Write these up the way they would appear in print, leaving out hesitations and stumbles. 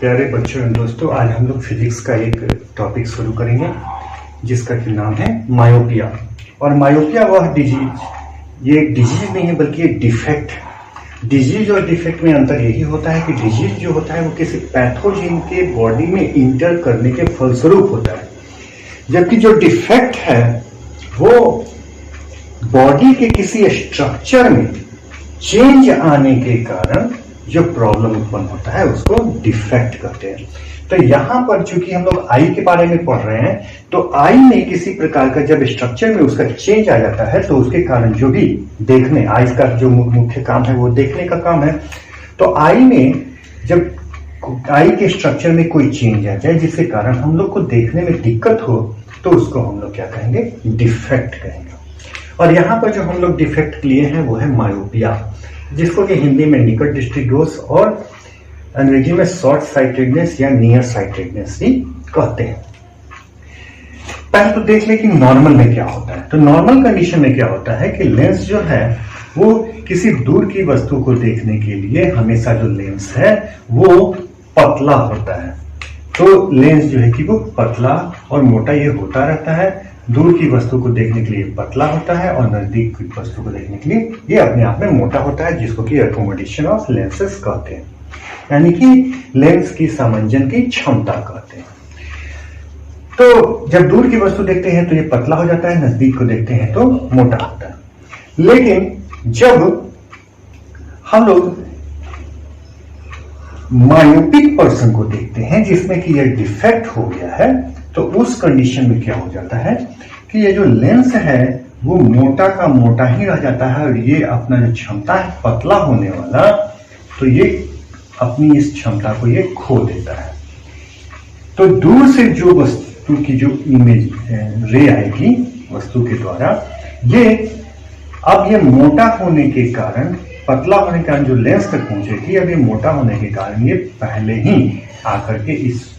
प्यारे बच्चों एवं दोस्तों, आज हम लोग फिजिक्स का एक टॉपिक शुरू करेंगे जिसका कि नाम है मायोपिया। और मायोपिया वह डिजीज, ये एक डिजीज नहीं है बल्कि एक डिफेक्ट है। डिजीज और डिफेक्ट में अंतर यही होता है कि डिजीज जो होता है वो किसी पैथोजन के बॉडी में इंटर करने के फलस्वरूप होता है, जबकि जो डिफेक्ट है वो बॉडी के किसी स्ट्रक्चर में चेंज आने के कारण जो प्रॉब्लम उत्पन्न होता है उसको डिफेक्ट कहते हैं। तो यहां पर चूंकि हम लोग आई के बारे में पढ़ रहे हैं, तो आई में किसी प्रकार का जब स्ट्रक्चर में उसका चेंज आ जाता है तो उसके कारण जो भी देखने, आई का जो मुख्य काम है वो देखने का काम है। तो आई में जब आई के स्ट्रक्चर में कोई चेंज आ जाए जिसके कारण हम लोग को देखने में दिक्कत हो तो उसको हम लोग क्या कहेंगे, डिफेक्ट कहेंगे। और यहाँ पर जो हम लोग डिफेक्ट लिए हैं वो है मायोपिया, जिसको कि हिंदी में निकट दृष्टिदोष और अंग्रेजी में शॉर्ट साइटेडनेस या नियर साइटेडनेस ही कहते हैं। पहले तो देख ले कि नॉर्मल में क्या होता है। तो नॉर्मल कंडीशन में क्या होता है कि लेंस जो है वो किसी दूर की वस्तु को देखने के लिए हमेशा जो लेंस है वो पतला होता है। तो लेंस जो है कि वो पतला और मोटा ये होता रहता है। दूर की वस्तु को देखने के लिए पतला होता है और नजदीक की वस्तु को देखने के लिए ये अपने आप में मोटा होता है, जिसको कि अकोमोडेशन ऑफ लेंसेस कहते हैं, यानी कि लेंस की सामंजन की क्षमता कहते हैं। तो जब दूर की वस्तु देखते हैं तो ये पतला हो जाता है, नजदीक को देखते हैं तो मोटा होता है। लेकिन जब हम लोग मायोपिक पर्सन को देखते हैं जिसमें कि ये डिफेक्ट हो गया है, तो उस कंडीशन में क्या हो जाता है कि ये जो लेंस है वो मोटा का मोटा ही रह जाता है और ये अपना जो क्षमता है पतला होने वाला, तो ये अपनी इस क्षमता को ये खो देता है। तो दूर से जो वस्तु की जो इमेज रे आएगी वस्तु के द्वारा, ये अब ये मोटा होने के कारण, पतला होने के कारण जो लेंस तक पहुंचेगी, अब ये मोटा होने के कारण ये पहले ही आकर के इस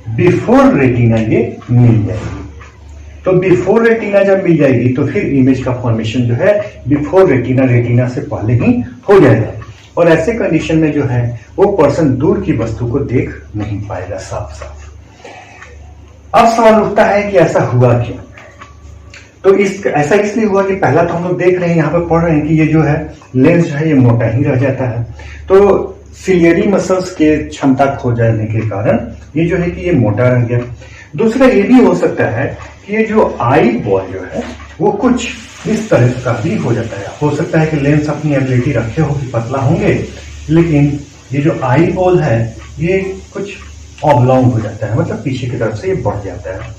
बिफोर रेटिना ये मिल जाएगी। तो बिफोर रेटिना जब मिल जाएगी तो फिर इमेज का फॉर्मेशन जो है बिफोर रेटिना, रेटिना से पहले ही हो जाएगा। और ऐसे कंडीशन में जो है वो पर्सन दूर की वस्तु को देख नहीं पाएगा साफ साफ। अब सवाल उठता है कि ऐसा हुआ क्यों? तो ऐसा इसलिए हुआ कि पहला तो हम लोग देख रहे हैं, यहाँ पर पढ़ रहे हैं कि ये जो है लेंस जो है ये मोटा ही रह जाता है। तो सिलियरी मसल्स के क्षमता खो जाने के कारण ये जो है कि ये मोटा रह गया। दूसरा ये भी हो सकता है कि ये जो आई बॉल जो है वो कुछ इस तरह का भी हो जाता है। हो सकता है कि लेंस अपनी एबिलिटी रखे हो कि पतला होंगे, लेकिन ये जो आई बॉल है ये कुछ ऑब्लॉन्ग हो जाता है, मतलब पीछे की तरफ से ये बढ़ जाता है।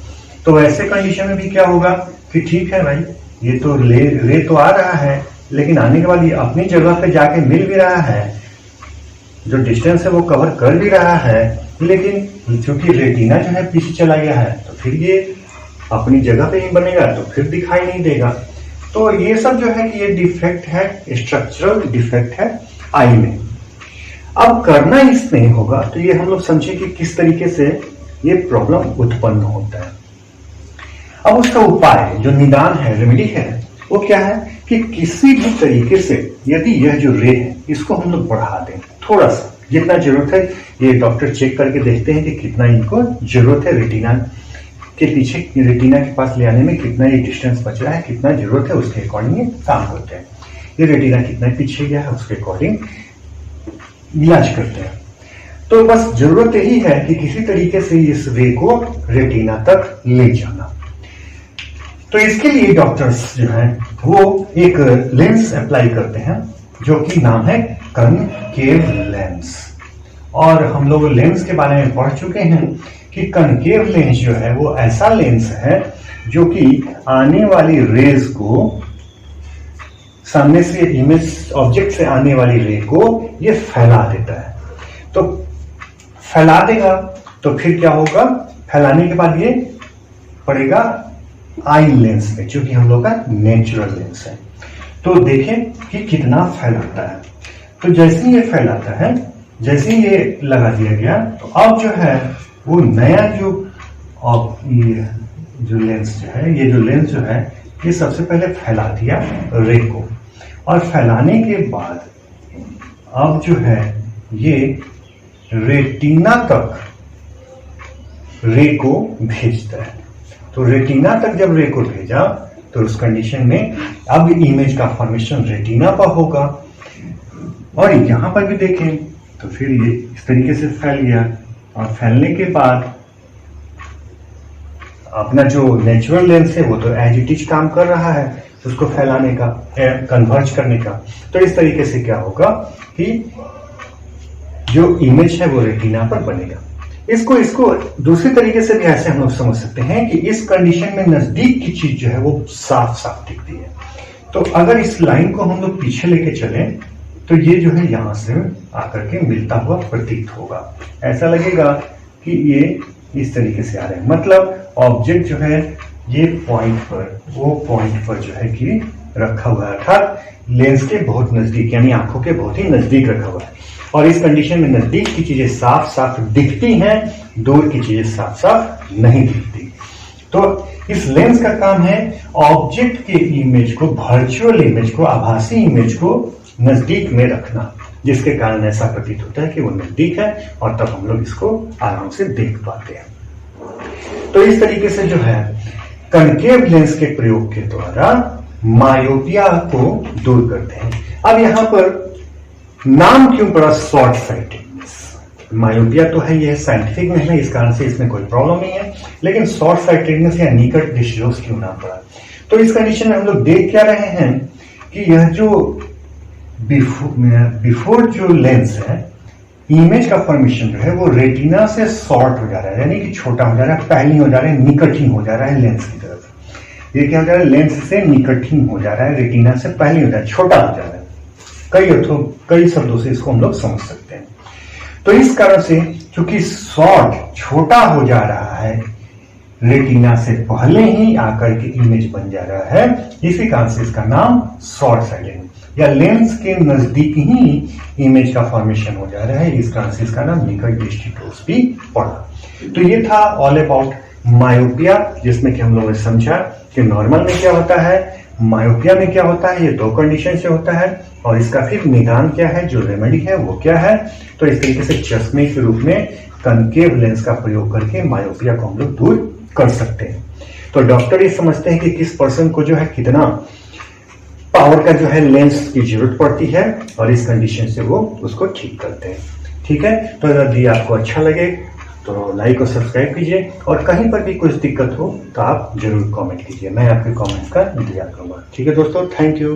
तो ऐसे कंडीशन में भी क्या होगा कि ठीक है भाई, ये तो रे तो आ रहा है, लेकिन आने के बाद ये अपनी जगह पे जाके मिल भी रहा है, जो डिस्टेंस है वो कवर कर भी रहा है, लेकिन चूंकि रेटिना जो है पीछे चला गया है तो फिर ये अपनी जगह पे ही बनेगा, तो फिर दिखाई नहीं देगा। तो ये सब जो है कि ये डिफेक्ट है, स्ट्रक्चरल डिफेक्ट है आई में। अब करना इसमें होगा तो ये हम लोग समझे कि किस तरीके से ये प्रॉब्लम उत्पन्न होता है। अब उसका उपाय जो निदान है, रेमेडी है, वो क्या है कि किसी भी तरीके से यदि यह जो रे है इसको हम लोग बढ़ा दें थोड़ा सा, जितना जरूरत है। ये डॉक्टर चेक करके देखते हैं कि कितना इनको जरूरत है, रेटिना के पीछे, रेटिना के पास ले आने में कितना ये डिस्टेंस बच रहा है, कितना जरूरत है, उसके अकॉर्डिंग ये काम करते हैं। ये रेटिना कितना पीछे गया है उसके अकॉर्डिंग इलाज करते हैं। तो बस जरूरत यही है कि किसी तरीके से इस रे को रेटिना तक ले जाना। तो इसके लिए डॉक्टर्स जो है वो एक लेंस अप्लाई करते हैं जो कि नाम है कनकेव लेंस। और हम लोग लेंस के बारे में पढ़ चुके हैं कि कनकेव लेंस जो है वो ऐसा लेंस है जो कि आने वाली रेज को, सामने से इमेज ऑब्जेक्ट से आने वाली रे को ये फैला देता है। तो फैला देगा तो फिर क्या होगा, फैलाने के बाद ये पड़ेगा आई लेंस में, जो कि हम लोग का नेचुरल लेंस है। तो देखें कि कितना फैलाता है। तो जैसे ही ये फैलाता है, जैसे ही ये लगा दिया गया, तो अब जो है वो नया ये जो लेंस जो है, ये जो लेंस जो है ये सबसे पहले फैला दिया रे को, और फैलाने के बाद अब जो है ये रेटिना तक रे को भेजता है। तो रेटिना तक जब रे को भेजा तो उस कंडीशन में अब इमेज का फॉर्मेशन रेटिना पर होगा। और यहां पर भी देखें तो फिर ये इस तरीके से फैल गया, और फैलने के बाद अपना जो नेचुरल लेंस है वो तो एज इट इज काम कर रहा है उसको फैलाने का, कन्वर्ज करने का। तो इस तरीके से क्या होगा कि जो इमेज है वो रेटिना पर बनेगा। इसको दूसरी तरीके से भी ऐसे हम लोग समझ सकते हैं कि इस कंडीशन में नजदीक की चीज जो है वो साफ साफ दिखती है। तो अगर इस लाइन को हम लोग पीछे लेके चलें तो ये जो है यहां से आकर के मिलता हुआ प्रतीत होगा। ऐसा लगेगा कि ये इस तरीके से आ रहे हैं, मतलब ऑब्जेक्ट जो है ये पॉइंट पर, वो पॉइंट पर जो है कि रखा हुआ है, अर्थात लेंस के बहुत नजदीक, यानी आंखों के बहुत ही नजदीक रखा हुआ है। और इस कंडीशन में नजदीक की चीजें साफ साफ दिखती हैं, दूर की चीजें साफ साफ नहीं दिखती। तो इस लेंस का काम है ऑब्जेक्ट के इमेज को, वर्चुअल इमेज को, आभासी इमेज को नजदीक में रखना, जिसके कारण ऐसा प्रतीत होता है कि वो नजदीक है और तब हम लोग इसको आराम से देख पाते हैं। तो इस तरीके से जो है कनकेव लेंस के प्रयोग के द्वारा मायोपिया को दूर करते हैं। अब यहां पर नाम क्यों पड़ा शॉर्ट साइटेडनेस? मायोपिया तो है, यह साइंटिफिक नहीं है, इस कारण से इसमें कोई प्रॉब्लम नहीं है, लेकिन शॉर्ट साइटेडनेस या निकट दृष्टिदोष क्यों नाम पड़ा? तो इस कंडीशन में हम लोग देख क्या रहे हैं कि यह जो बिफोर जो लेंस है, इमेज का फॉर्मेशन जो है वो रेटिना से शॉर्ट हो जा रहा है, यानी कि छोटा हो जा रहा है, पहली हो जा रहा है, निकट ही हो जा रहा है लेंस की तरफ। ये क्या हो जा रहा है? लेंस से निकट ही हो जा रहा है, रेटिना से पहली हो जा रहा है, छोटा हो जा रहा है। कई शब्दों से इसको हम लोग समझ सकते हैं। तो इस कारण से क्योंकि शॉर्ट छोटा हो जा रहा है, रेटिना से पहले ही आकर के इमेज बन जा रहा है, इसी कारण से इसका नाम शॉर्ट साइटेड या लेंस के नजदीक ही इमेज का फॉर्मेशन हो जा रहा है, इस कारण से इसका नाम निकट दृष्टिदोष भी पड़ा। तो ये था ऑल अबाउट मायोपिया, जिसमें कि हम लोगों ने समझा कि नॉर्मल में क्या होता है, मायोपिया में क्या होता है, ये दो कंडीशन से होता है, और इसका फिर निदान क्या है, जो रेमेडी है वो क्या है। तो इस तरीके से चश्मे के रूप में कनकेव लेंस का प्रयोग करके मायोपिया को हम लोग दूर कर सकते हैं। तो डॉक्टर ये समझते हैं कि किस पर्सन को जो है कितना पावर का जो है लेंस की जरूरत पड़ती है, और इस कंडीशन से वो उसको ठीक करते हैं। ठीक है, तो यदि आपको अच्छा लगे तो लाइक और सब्सक्राइब कीजिए, और कहीं पर भी कुछ दिक्कत हो तो आप जरूर कमेंट कीजिए, मैं आपके कमेंट्स का इंतजार करूंगा। ठीक है दोस्तों, थैंक यू।